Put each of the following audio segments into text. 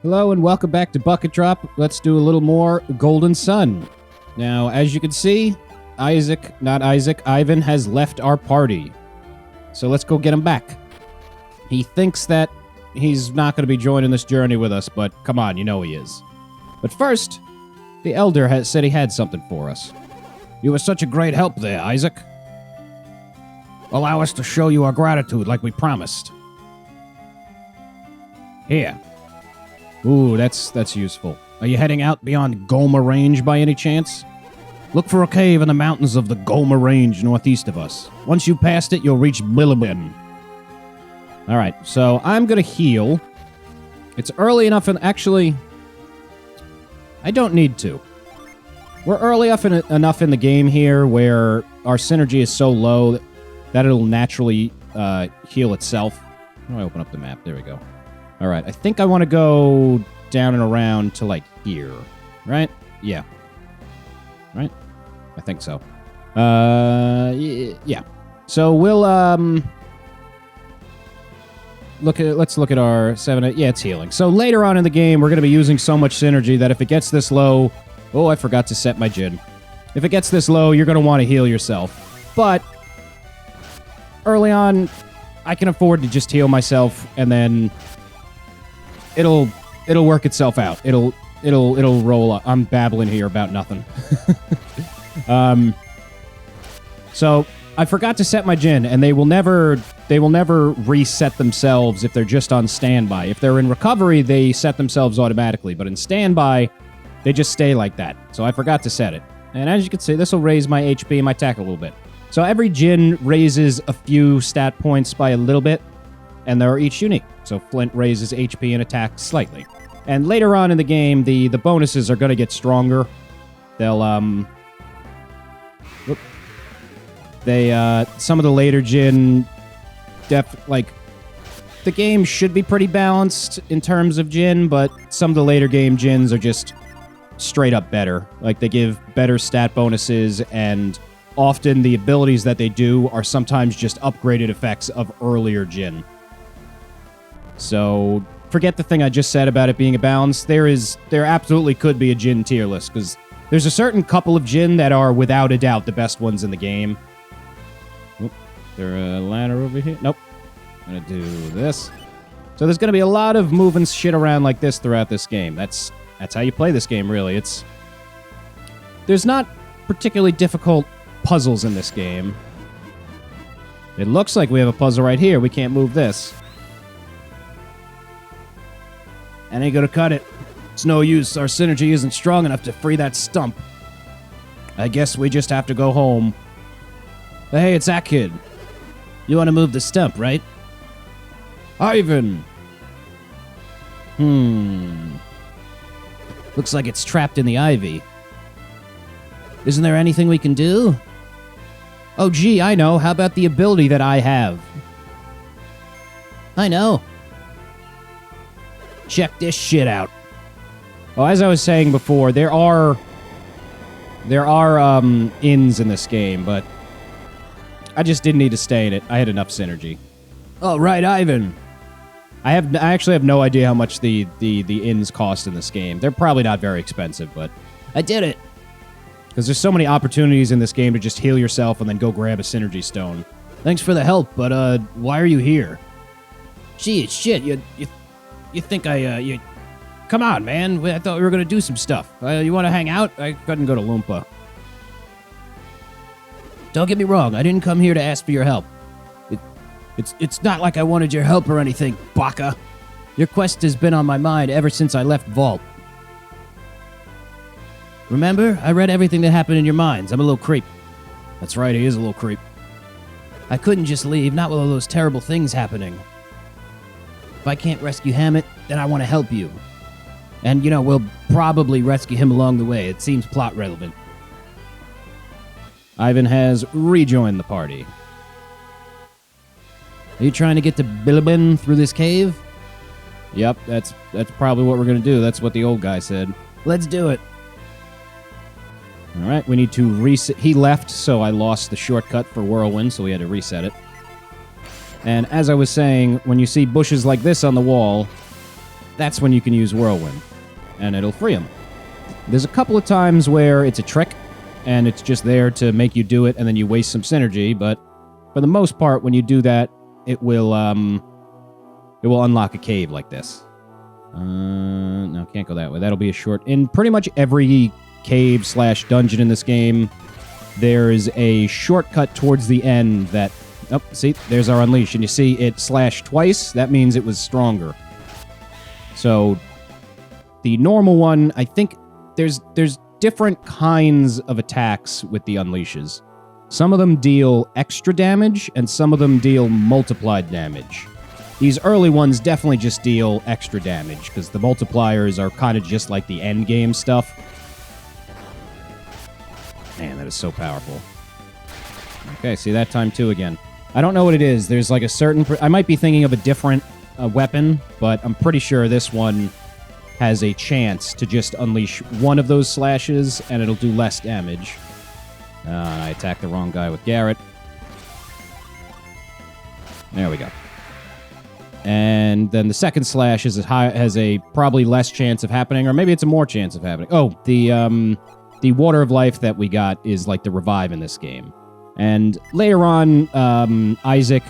Hello and welcome back to Bucket Drop. Let's do a little more Golden Sun. Now, as you can see, Ivan has left our party. So let's go get him back. He thinks that he's not going to be joining this journey with us, but come on, you know he is. But first, the Elder has said he had something for us. You were such a great help there, Isaac. Allow us to show you our gratitude like we promised. Here. Ooh, that's useful. Are you heading out beyond Goma Range by any chance? Look for a cave in the mountains of the Goma Range northeast of us. Once you passed it, you'll reach Millibin. Alright, so I'm gonna heal. It's early enough and actually... I don't need to. We're early enough in the game here where our synergy is so low that it'll naturally heal itself. How do I open up the map? There we go. Alright, I think I want to go down and around to, like, here. Right? Yeah. Right? I think so. Yeah. So we'll, let's look at our 7... Yeah, it's healing. So later on in the game, we're going to be using so much synergy that if it gets this low... Oh, I forgot to set my Jin. If it gets this low, you're going to want to heal yourself. But early on, I can afford to just heal myself, and then... It'll work itself out. It'll roll up. I'm babbling here about nothing. So I forgot to set my Jin, and they will never reset themselves if they're just on standby. If they're in recovery, they set themselves automatically, but in standby, they just stay like that. So I forgot to set it. And as you can see, this will raise my HP and my attack a little bit. So every Jin raises a few stat points by a little bit, and they're each unique. So Flint raises HP and attack slightly. And later on in the game, the bonuses are going to get stronger. They'll, some of the later Jin, the game should be pretty balanced in terms of Jin, but some of the later game Jins are just straight up better. Like, they give better stat bonuses, and often the abilities that they do are sometimes just upgraded effects of earlier Jin. So, forget the thing I just said about it being a balance. There absolutely could be a Jin tier list, because there's a certain couple of Jin that are, without a doubt, the best ones in the game. Oop, there a ladder over here? Nope. I'm gonna do this. So there's gonna be a lot of moving shit around like this throughout this game. That's how you play this game, really. There's not particularly difficult puzzles in this game. It looks like we have a puzzle right here. We can't move this. And ain't gonna cut it. It's no use. Our synergy isn't strong enough to free that stump. I guess we just have to go home. But hey, it's that kid. You want to move the stump, right? Ivan! Looks like it's trapped in the ivy. Isn't there anything we can do? Oh, gee, I know. How about the ability that I have? I know. Check this shit out. Oh, as I was saying before, there are inns in this game, but I just didn't need to stay in it. I had enough synergy. Oh, right, Ivan. I actually have no idea how much the inns cost in this game. They're probably not very expensive, but I did it. Because there's so many opportunities in this game to just heal yourself and then go grab a synergy stone. Thanks for the help, but why are you here? Gee, shit, you think you... Come on, man. I thought we were going to do some stuff. You want to hang out? I couldn't go to Loompa. Don't get me wrong. I didn't come here to ask for your help. It's not like I wanted your help or anything, Baka. Your quest has been on my mind ever since I left Vault. Remember? I read everything that happened in your minds. I'm a little creep. That's right, he is a little creep. I couldn't just leave, not with all those terrible things happening. If I can't rescue Hammett, then I want to help you. And, we'll probably rescue him along the way. It seems plot relevant. Ivan has rejoined the party. Are you trying to get to Bilibin through this cave? Yep, that's probably what we're going to do. That's what the old guy said. Let's do it. All right, we need to reset. He left, so I lost the shortcut for Whirlwind, so we had to reset it. And as I was saying, when you see bushes like this on the wall, that's when you can use Whirlwind, and it'll free him. There's a couple of times where it's a trick, and it's just there to make you do it, and then you waste some synergy, but for the most part, when you do that, it will unlock a cave like this. No, can't go that way. That'll be a short... In pretty much every cave/dungeon in this game, there's a shortcut towards the end that... Oh, see, there's our Unleash, and you see it slashed twice. That means it was stronger. So, the normal one, I think there's different kinds of attacks with the Unleashes. Some of them deal extra damage, and some of them deal multiplied damage. These early ones definitely just deal extra damage, because the multipliers are kind of just like the endgame stuff. Man, that is so powerful. Okay, see that time too again. I don't know what it is. There's like a certain... I might be thinking of a different weapon, but I'm pretty sure this one has a chance to just unleash one of those slashes, and it'll do less damage. I attacked the wrong guy with Garrett. There we go. And then the second slash has a probably less chance of happening, or maybe it's a more chance of happening. Oh, the Water of Life that we got is like the revive in this game. And later on, Isaac,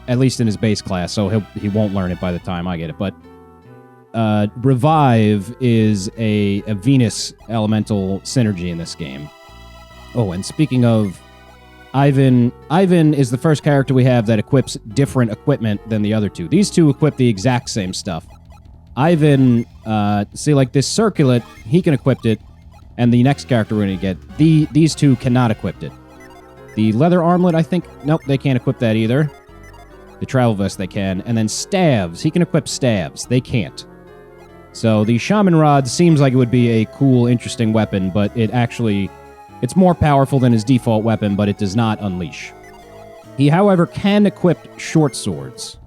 at least in his base class, so he won't learn it by the time I get it, but revive is a Venus elemental synergy in this game. Oh, and speaking of Ivan is the first character we have that equips different equipment than the other two. These two equip the exact same stuff. Ivan, see, like this circlet, he can equip it, and the next character we're going to get, these two cannot equip it. The leather armlet, I think, nope, they can't equip that either. The travel vest they can. And then staves, he can equip staves. They can't. So the shaman rod seems like it would be a cool, interesting weapon, but it's more powerful than his default weapon, but it does not unleash. He, however, can equip short swords.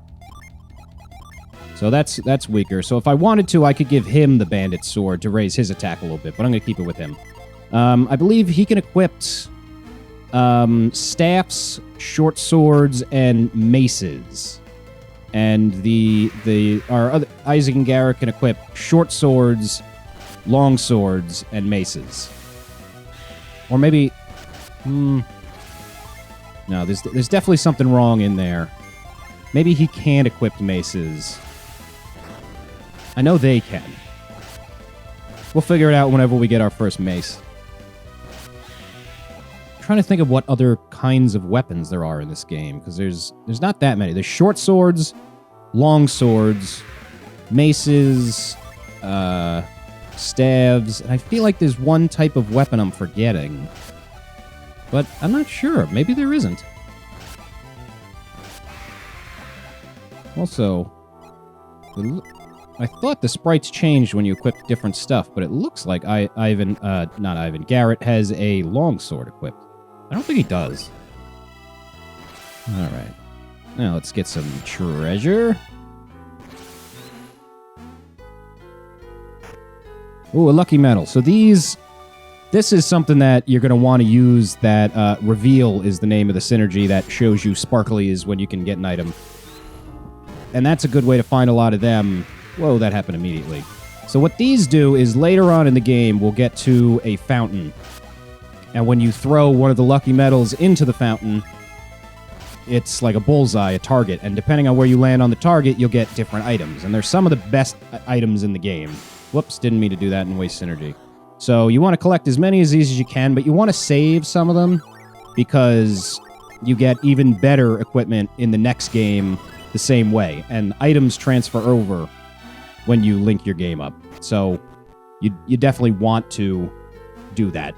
So that's weaker. So if I wanted to, I could give him the bandit sword to raise his attack a little bit, but I'm going to keep it with him. I believe he can equip staffs, short swords, and maces. And our other Isaac and Garrett can equip short swords, long swords, and maces. Or maybe... No, there's definitely something wrong in there. Maybe he can't equip maces. I know they can. We'll figure it out whenever we get our first mace. I'm trying to think of what other kinds of weapons there are in this game, because there's not that many. There's short swords, long swords, maces, staves, and I feel like there's one type of weapon I'm forgetting. But I'm not sure. Maybe there isn't. Also, I thought the sprites changed when you equipped different stuff, but it looks like Garrett has a longsword equipped. I don't think he does. Alright. Now let's get some treasure. Ooh, a lucky medal. So this is something that you're going to want to use. That reveal is the name of the synergy that shows you sparkly is when you can get an item. And that's a good way to find a lot of them. Whoa, that happened immediately. So what these do is later on in the game, we'll get to a fountain. And when you throw one of the lucky medals into the fountain, it's like a bullseye, a target. And depending on where you land on the target, you'll get different items. And they're some of the best items in the game. Whoops, didn't mean to do that and waste synergy. So you want to collect as many of these as you can, but you want to save some of them because you get even better equipment in the next game the same way. And items transfer over when you link your game up. So you definitely want to do that.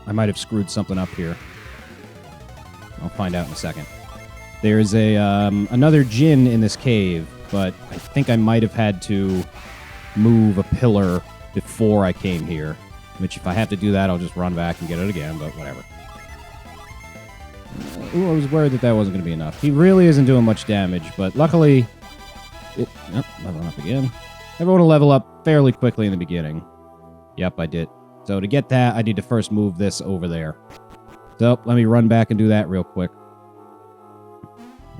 I might have screwed something up here. I'll find out in a second. There's another djinn in this cave, but I think I might have had to move a pillar before I came here. Which, if I have to do that, I'll just run back and get it again, but whatever. Ooh, I was worried that wasn't going to be enough. He really isn't doing much damage, but luckily... Yep, leveling up again. Everyone will level up fairly quickly in the beginning. Yep, I did. So to get that, I need to first move this over there. So, let me run back and do that real quick.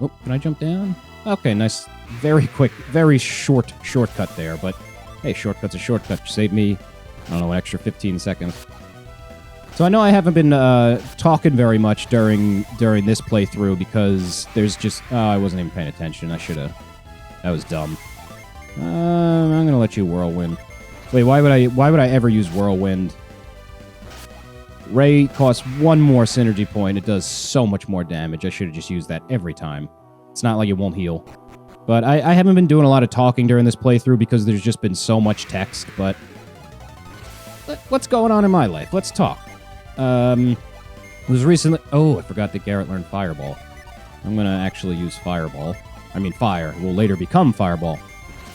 Oh, can I jump down? Okay, nice very quick, very short shortcut there, but hey, shortcut's a shortcut. Save me, I don't know, an extra 15 seconds. So I know I haven't been talking very much during this playthrough because there's just... I wasn't even paying attention. I should have... That was dumb. I'm going to let you Whirlwind. Wait, why would I ever use Whirlwind? Ray costs one more synergy point. It does so much more damage. I should have just used that every time. It's not like it won't heal. But I haven't been doing a lot of talking during this playthrough because there's just been so much text, but... What's going on in my life? Let's talk. It was recently... Oh, I forgot that Garrett learned Fireball. I'm going to actually use Fireball. I mean, Fire. It will later become Fireball.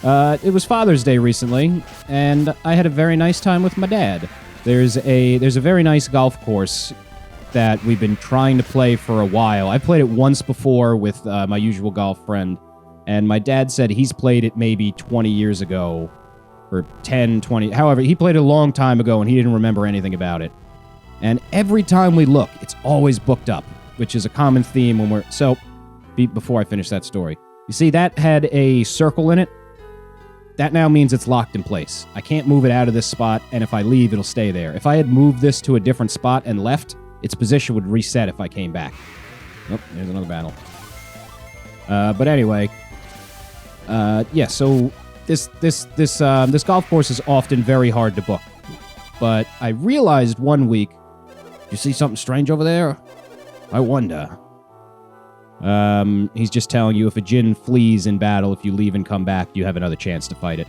It was Father's Day recently, and I had a very nice time with my dad. There's a very nice golf course that we've been trying to play for a while. I played it once before with my usual golf friend, and my dad said he's played it maybe 20 years ago, or 10, 20... However, he played it a long time ago, and he didn't remember anything about it. And every time we look, it's always booked up, which is a common theme when we're... So, before I finish that story, you see that had a circle in it? That now means it's locked in place. I can't move it out of this spot, and if I leave, it'll stay there. If I had moved this to a different spot and left, its position would reset if I came back. Oh, there's another battle. But anyway, yeah. So this golf course is often very hard to book. But I realized one week. You see something strange over there? I wonder. He's just telling you if a djinn flees in battle, if you leave and come back, you have another chance to fight it.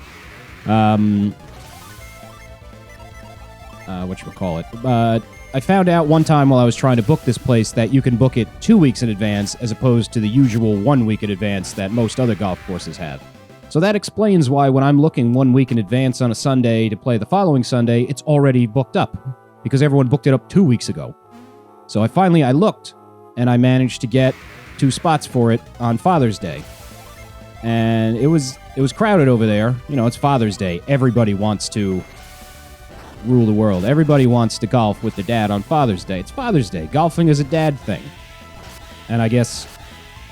Whatchamacallit? I found out one time while I was trying to book this place that you can book it 2 weeks in advance as opposed to the usual 1 week in advance that most other golf courses have. So that explains why when I'm looking 1 week in advance on a Sunday to play the following Sunday, it's already booked up. Because everyone booked it up 2 weeks ago. So I looked, and I managed to get 2 spots for it on Father's Day. And it was crowded over there. You know, it's Father's Day. Everybody wants to rule the world. Everybody wants to golf with their dad on Father's Day. It's Father's Day. Golfing is a dad thing. And I guess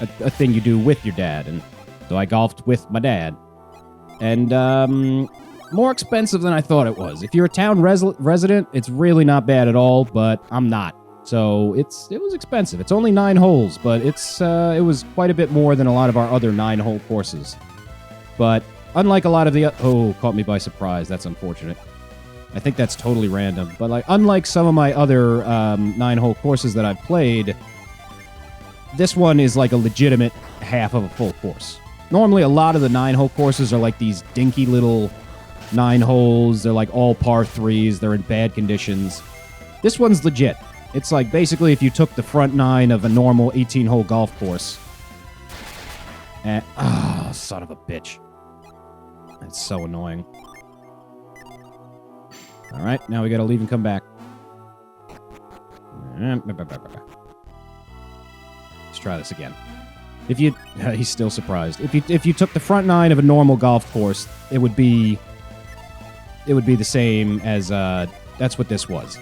a thing you do with your dad. And so I golfed with my dad. And, more expensive than I thought it was. If you're a town resident, it's really not bad at all, but I'm not. So it was expensive. It's only 9 holes, but it was quite a bit more than a lot of our other 9-hole courses. But unlike a lot of the... Oh, caught me by surprise. That's unfortunate. I think that's totally random. But like, unlike some of my other 9-hole courses that I've played, this one is like a legitimate half of a full course. Normally, a lot of the 9-hole courses are like these dinky little 9 holes. They're like all par 3s. They're in bad conditions. This one's legit. It's like basically if you took the front 9 of a normal 18-hole golf course. And, son of a bitch. That's so annoying. All right, now we gotta leave and come back. Let's try this again. If you... he's still surprised. If you took the front 9 of a normal golf course, it would be the same as, that's what this was.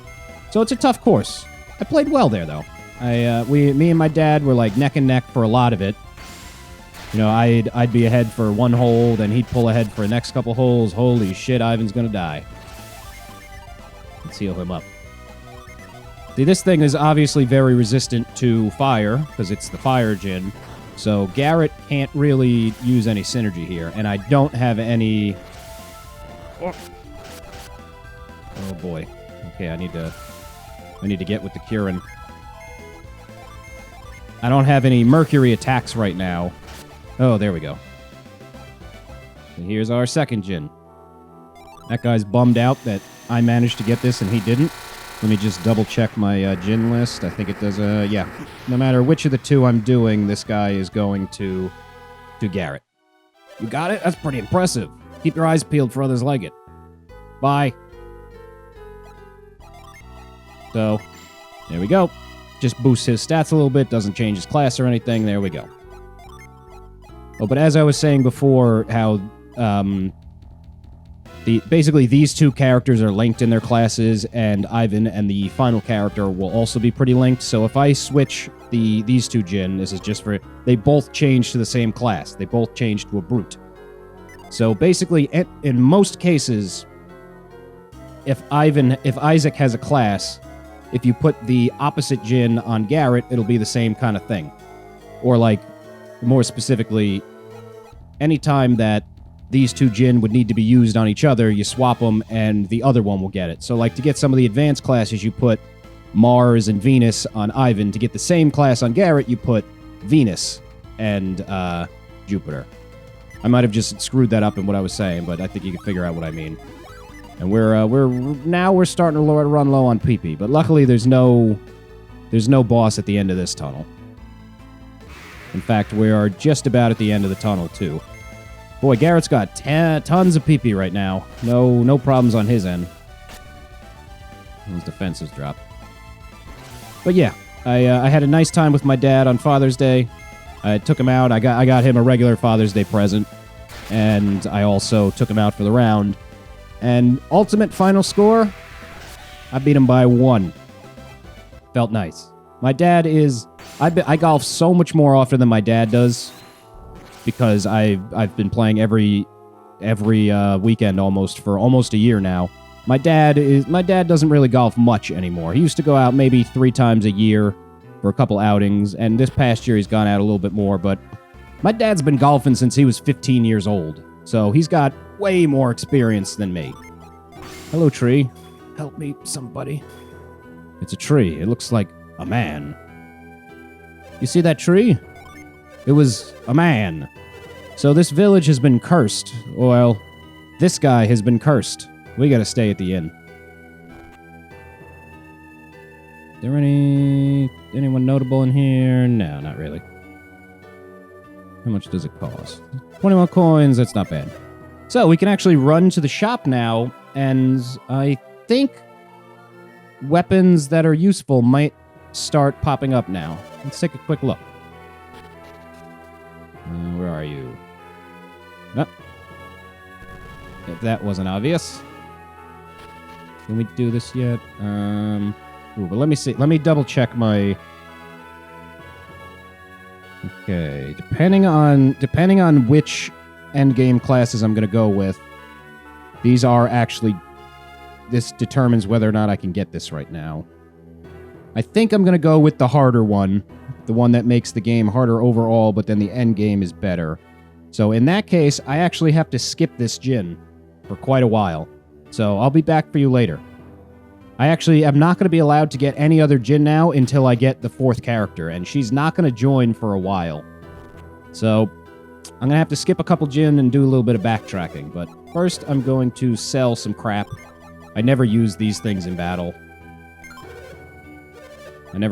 So it's a tough course. I played well there, though. Me and my dad were like neck and neck for a lot of it. You know, I'd be ahead for 1 hole, then he'd pull ahead for the next couple holes. Holy shit, Ivan's gonna die. Let's heal him up. See, this thing is obviously very resistant to fire, because it's the fire djinn. So Garrett can't really use any synergy here, and I don't have any... Oh boy. Okay, I need to get with the Curin. I don't have any Mercury attacks right now. Oh, there we go. And here's our second djinn. That guy's bummed out that I managed to get this and he didn't. Let me just double check my djinn list. I think it does, yeah. No matter which of the 2 I'm doing, this guy is going to Garrett. You got it? That's pretty impressive. Keep your eyes peeled for others like it. Bye. So, there we go. Just boosts his stats a little bit, doesn't change his class or anything. There we go. Oh, but as I was saying before, how Basically, these two characters are linked in their classes, and Ivan and the final character will also be pretty linked. So if I switch these two Jin, this is just for... They both change to the same class. They both change to a brute. So basically, in most cases, if Isaac has a class, if you put the opposite Jin on Garrett, it'll be the same kind of thing. Or like, more specifically, anytime that these two Jin would need to be used on each other, you swap them and the other one will get it. So like to get some of the advanced classes, you put Mars and Venus on Ivan. To get the same class on Garrett, you put Venus and Jupiter. I might have just screwed that up in what I was saying, but I think you can figure out what I mean. And we're starting to run low on PP, but luckily there's no boss at the end of this tunnel. In fact, we are just about at the end of the tunnel too. Boy, Garrett's got tons of PP right now. No problems on his end. His defenses drop. But yeah, I had a nice time with my dad on Father's Day. I took him out. I got him a regular Father's Day present, and I also took him out for the round. And ultimate final score, I beat him by 1. Felt nice. My dad is... I golf so much more often than my dad does, because I've been playing every weekend almost for almost a year now. My dad doesn't really golf much anymore. He used to go out maybe 3 times a year for a couple outings, and this past year he's gone out a little bit more, but my dad's been golfing since he was 15 years old, so he's got way more experience than me. Hello, tree. Help me, somebody. It's a tree. It looks like a man. You see that tree? It was a man. So this village has been cursed. Well, this guy has been cursed. We gotta stay at the inn. Is there anyone notable in here? No, not really. How much does it cost? 21 coins, that's not bad. So we can actually run to the shop now, and I think weapons that are useful might start popping up now. Let's take a quick look. Where are you? Oh. If that wasn't obvious. Can we do this yet? But let me see. Let me double check my... Okay. Depending on which endgame classes I'm going to go with, these are actually... This determines whether or not I can get this right now. I think I'm going to go with the harder one. The one that makes the game harder overall, but then the end game is better. So in that case, I actually have to skip this Jin for quite a while. So I'll be back for you later. I actually am not going to be allowed to get any other Jin now until I get the 4th character, and she's not going to join for a while. So I'm going to have to skip a couple Jin and do a little bit of backtracking, but first I'm going to sell some crap. I never use these things in battle. They're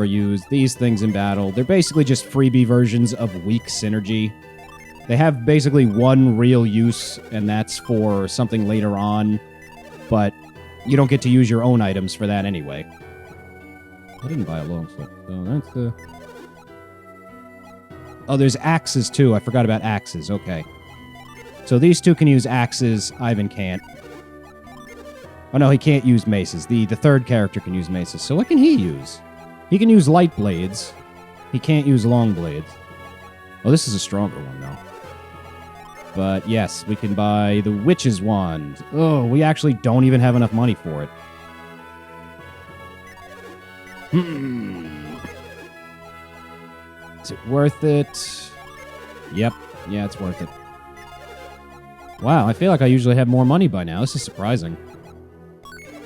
basically just freebie versions of weak synergy. They have basically one real use, and that's for something later on, but you don't get to use your own items for that anyway. I didn't buy a long sword, so that's the... Oh, there's axes too. I forgot about axes. Okay. So these two can use axes. Ivan can't. Oh no, he can't use maces. The 3rd character can use maces. So what can he use? He can use light blades. He can't use long blades. Oh, this is a stronger one, though. But yes, we can buy the Witch's Wand. Oh, we actually don't even have enough money for it. Is it worth it? Yep. Yeah, it's worth it. Wow, I feel like I usually have more money by now. This is surprising.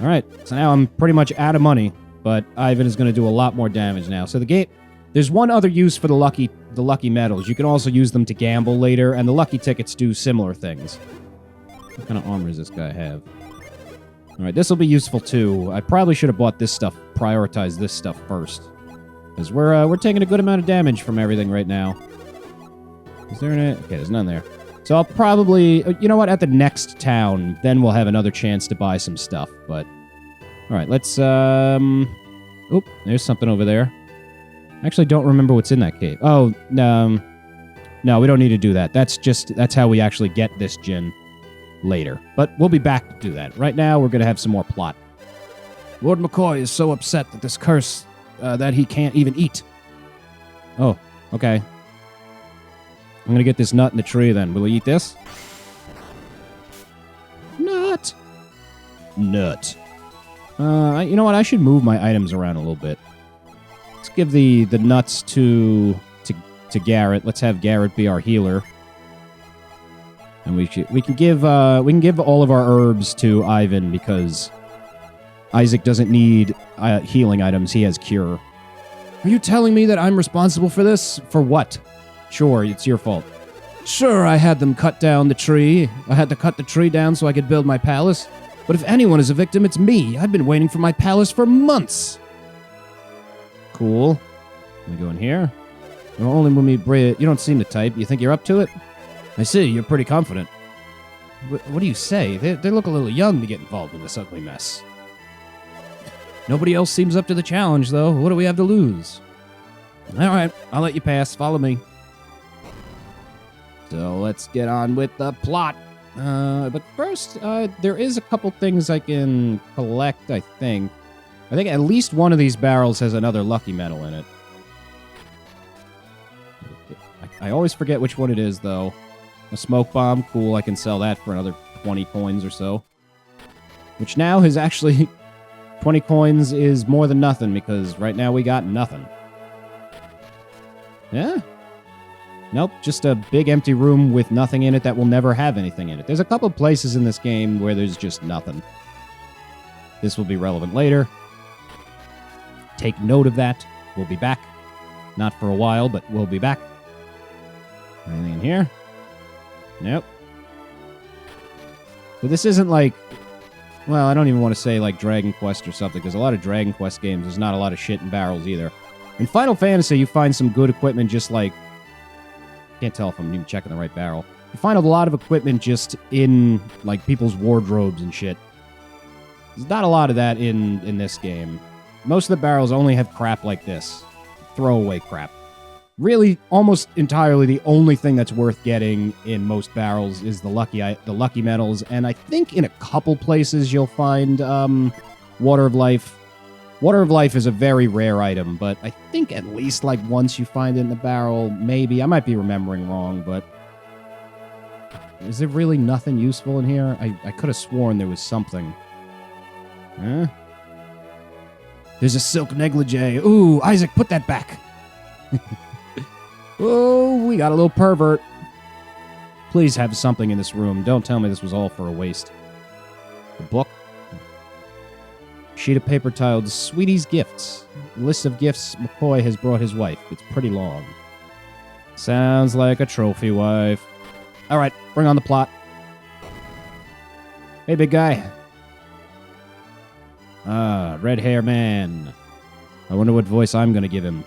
Alright, so now I'm pretty much out of money. But Ivan is going to do a lot more damage now. So the game... There's one other use for the lucky medals. You can also use them to gamble later, and the lucky tickets do similar things. What kind of armor does this guy have? Alright, this will be useful too. I probably should have bought this stuff, prioritized this stuff first. Because we're taking a good amount of damage from everything right now. Is there any... Okay, there's none there. So I'll probably... You know what? At the next town, then we'll have another chance to buy some stuff, but... Alright, let's, Oop, there's something over there. I actually don't remember what's in that cave. Oh, no, we don't need to do that. That's how we actually get this Jin. later. But we'll be back to do that. Right now, we're going to have some more plot. Lord McCoy is so upset that this curse, that he can't even eat. Oh, okay. I'm going to get this nut in the tree then. Will he eat this? Nut. Nut. You know what? I should move my items around a little bit. Let's give the nuts to Garrett. Let's have Garrett be our healer. And we can give all of our herbs to Ivan because Isaac doesn't need healing items. He has cure. Are you telling me that I'm responsible for this? For what? Sure, it's your fault. Sure, I had them cut down the tree. I had to cut the tree down so I could build my palace. But if anyone is a victim, it's me. I've been waiting for my palace for months. Cool. Let me go in here. Only when we break. You don't seem the type. You think you're up to it? I see. You're pretty confident. What do you say? They look a little young to get involved in this ugly mess. Nobody else seems up to the challenge, though. What do we have to lose? All right. I'll let you pass. Follow me. So let's get on with the plot. But first, there is a couple things I can collect, I think. I think at least one of these barrels has another lucky metal in it. I always forget which one it is, though. A smoke bomb, cool, I can sell that for another 20 coins or so. Which now is actually... 20 coins is more than nothing, because right now we got nothing. Yeah? Nope, just a big empty room with nothing in it that will never have anything in it. There's a couple places in this game where there's just nothing. This will be relevant later. Take note of that. We'll be back. Not for a while, but we'll be back. Anything in here? Nope. So this isn't like... Well, I don't even want to say like Dragon Quest or something, because a lot of Dragon Quest games, there's not a lot of shit in barrels either. In Final Fantasy, you find some good equipment just like... Can't tell if I'm even checking the right barrel. You find a lot of equipment just in like people's wardrobes and shit. There's not a lot of that in this game. Most of the barrels only have crap like this. Throwaway crap. Really, almost entirely the only thing that's worth getting in most barrels is the lucky metals, and I think in a couple places you'll find Water of Life. Water of Life is a very rare item, but I think at least like once you find it in the barrel, maybe. I might be remembering wrong, but... Is there really nothing useful in here? I could have sworn there was something. Huh? There's a silk negligee. Ooh, Isaac, put that back. Oh, we got a little pervert. Please have something in this room. Don't tell me this was all for a waste. A book? Sheet of paper titled Sweetie's Gifts. List of gifts McCoy has brought his wife. It's pretty long. Sounds like a trophy wife. All right, bring on the plot. Hey, big guy. Ah, red hair man. I wonder what voice I'm going to give him.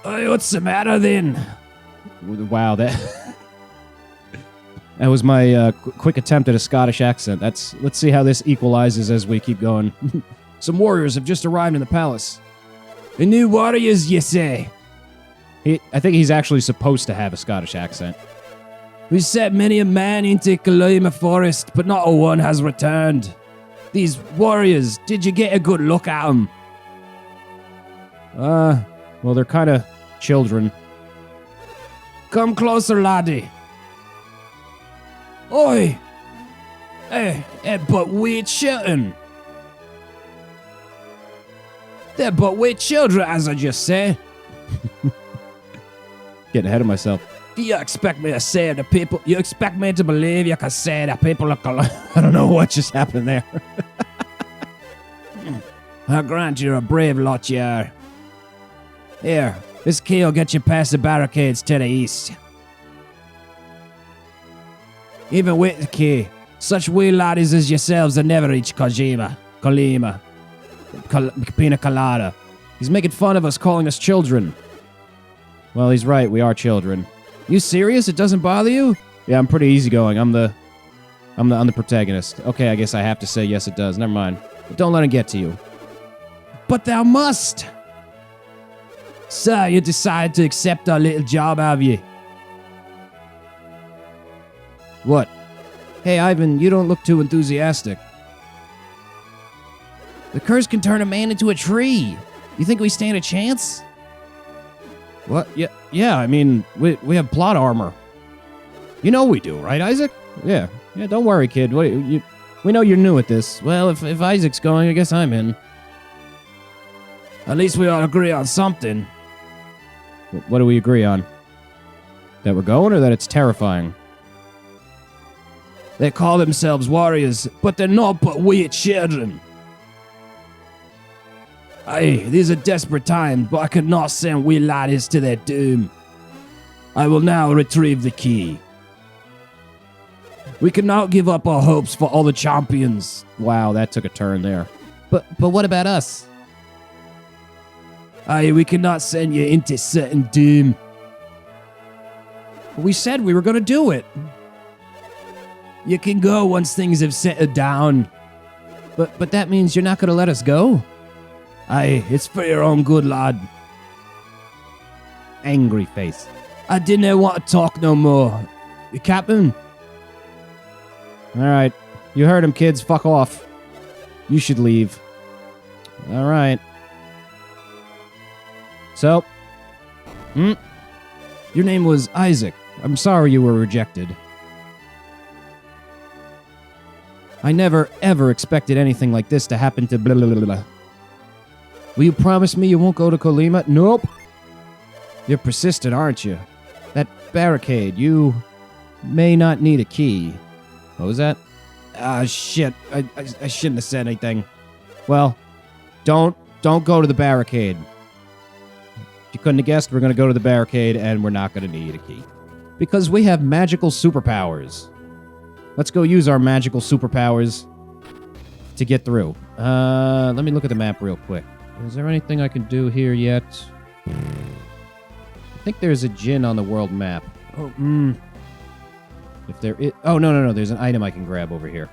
Hey, what's the matter then? Wow, that was my quick attempt at a Scottish accent. Let's see how this equalizes as we keep going. Some warriors have just arrived in the palace. The new warriors, you say? I think he's actually supposed to have a Scottish accent. We sent many a man into Kalima Forest, but not a one has returned. These warriors, did you get a good look at them? Well, they're kind of children. Come closer, laddie. Oi! But we're children. But we're children, as I just said. Getting ahead of myself. Do you expect me to say to people? You expect me to believe you can say that people look alike? I don't know what just happened there. I grant you're a brave lot, you are. Here, this key will get you past the barricades to the east. Even with the key, such wee laddies as yourselves will never reach Pina Colada. He's making fun of us, calling us children. Well, he's right, we are children. You serious? It doesn't bother you? Yeah, I'm pretty easygoing. I'm the protagonist. Okay, I guess I have to say yes, it does. Never mind. But don't let it get to you. But thou must! Sir, you decide to accept our little job, have you? What? Hey, Ivan, you don't look too enthusiastic. The curse can turn a man into a tree. You think we stand a chance? What? Yeah, I mean, we have plot armor. You know we do, right, Isaac? Yeah, don't worry, kid. We know you're new at this. Well, if Isaac's going, I guess I'm in. At least we all agree on something. What do we agree on? That we're going, or that it's terrifying? They call themselves warriors, but they're not but weird children. Aye, these are desperate times, but I cannot send we laddies to their doom. I will now retrieve the key. We cannot give up our hopes for all the champions. Wow, that took a turn there. But what about us? Aye, we cannot send you into certain doom. We said we were going to do it. You can go once things have settled down. But that means you're not going to let us go? Aye, it's for your own good, lad. Angry face. I didn't want to talk no more. You captain? Alright. You heard him, kids. Fuck off. You should leave. Alright. So. Your name was Isaac. I'm sorry you were rejected. I never, ever expected anything like this to happen to blah, blah, blah, blah. Will you promise me you won't go to Colima? Nope. You're persistent, aren't you? That barricade, you may not need a key. What was that? Ah, shit. I shouldn't have said anything. Well, don't go to the barricade. If you couldn't have guessed, we're going to go to the barricade, and we're not going to need a key. Because we have magical superpowers. Let's go use our magical superpowers to get through. Let me look at the map real quick. Is there anything I can do here yet? I think there's a djinn on the world map. Oh, If there is... Oh, no. There's an item I can grab over here.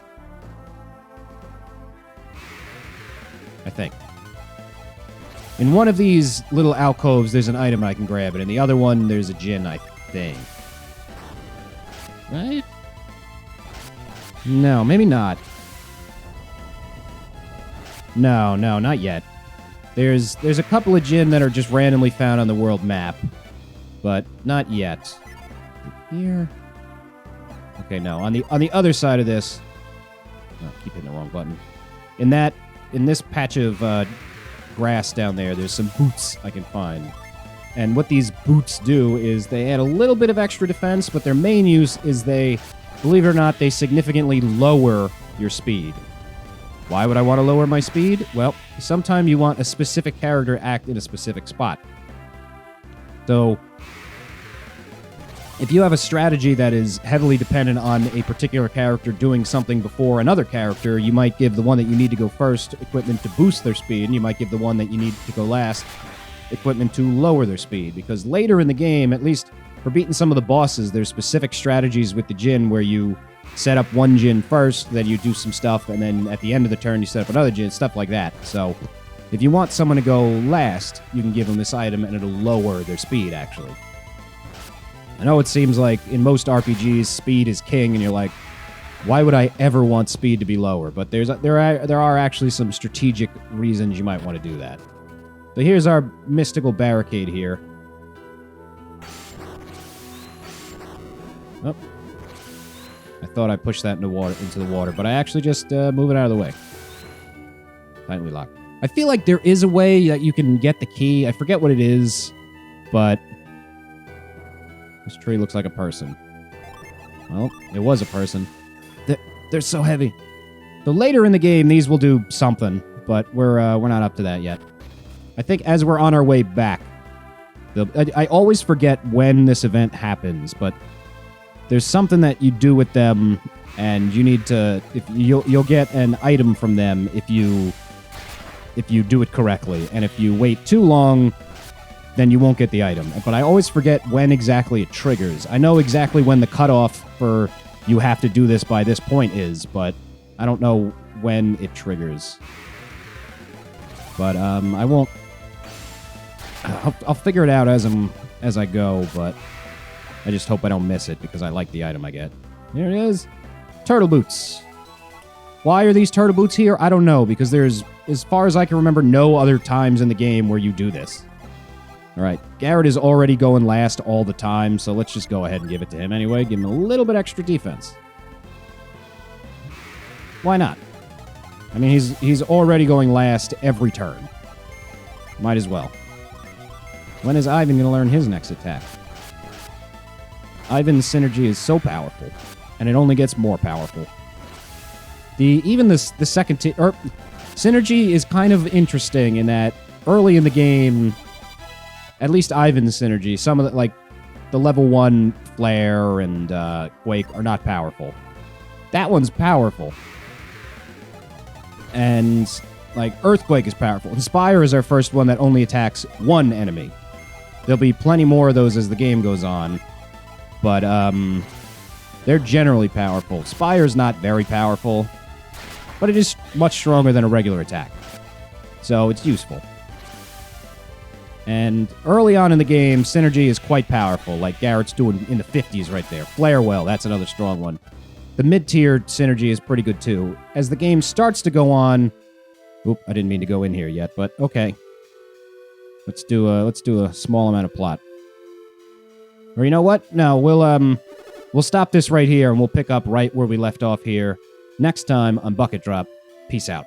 I think. In one of these little alcoves, there's an item I can grab, and in the other one, there's a djinn, I think. Right? No, maybe not. No, not yet. There's a couple of djinn that are just randomly found on the world map, but not yet. Here. Okay, no. On the other side of this, oh, keep hitting the wrong button. In this patch of grass down there, there's some boots I can find. And what these boots do is they add a little bit of extra defense, but their main use is they, believe it or not, they significantly lower your speed. Why would I want to lower my speed? Well, sometimes you want a specific character to act in a specific spot. So, if you have a strategy that is heavily dependent on a particular character doing something before another character, you might give the one that you need to go first equipment to boost their speed, and you might give the one that you need to go last equipment to lower their speed. Because later in the game, at least for beating some of the bosses, there's specific strategies with the djinn where you set up one djinn first, then you do some stuff, and then at the end of the turn you set up another djinn, stuff like that. So if you want someone to go last, you can give them this item and it'll lower their speed, actually. I know it seems like in most RPGs, speed is king, and you're like, why would I ever want speed to be lower? But there are actually some strategic reasons you might want to do that. So here's our mystical barricade here. Oh. I thought I pushed that into the water, but I actually just move it out of the way. Tightly locked. I feel like there is a way that you can get the key. I forget what it is, but this tree looks like a person. Well, it was a person. They're so heavy. So later in the game, these will do something, but we're not up to that yet. I think as we're on our way back, I always forget when this event happens, but there's something that you do with them, and you need to. You'll get an item from them if you do it correctly, and if you wait too long, then you won't get the item. But I always forget when exactly it triggers. I know exactly when the cutoff for you have to do this by this point is, but I don't know when it triggers. But I won't. I'll figure it out as I go, but I just hope I don't miss it because I like the item I get. Here it is. Turtle boots. Why are these turtle boots here? I don't know, because there's, as far as I can remember, no other times in the game where you do this. All right, Garrett is already going last all the time, so let's just go ahead and give it to him anyway. Give him a little bit extra defense. Why not? I mean, he's already going last every turn. Might as well. When is Ivan going to learn his next attack? Ivan's synergy is so powerful, and it only gets more powerful. Even the second synergy is kind of interesting in that early in the game, at least Ivan's synergy, some of the, like the level 1 Flare and Quake are not powerful. That one's powerful. And like Earthquake is powerful. Inspire is our first one that only attacks one enemy. There'll be plenty more of those as the game goes on, but they're generally powerful. Spire's not very powerful, but it is much stronger than a regular attack, so it's useful. And early on in the game, synergy is quite powerful, like Garrett's doing in the 50s right there. Flare Well, that's another strong one. The mid-tier synergy is pretty good too. As the game starts to go on... Oop, I didn't mean to go in here yet, but okay. Let's do a small amount of plot. Or you know what? No, we'll stop this right here, and we'll pick up right where we left off here next time on Bucket Drop. Peace out.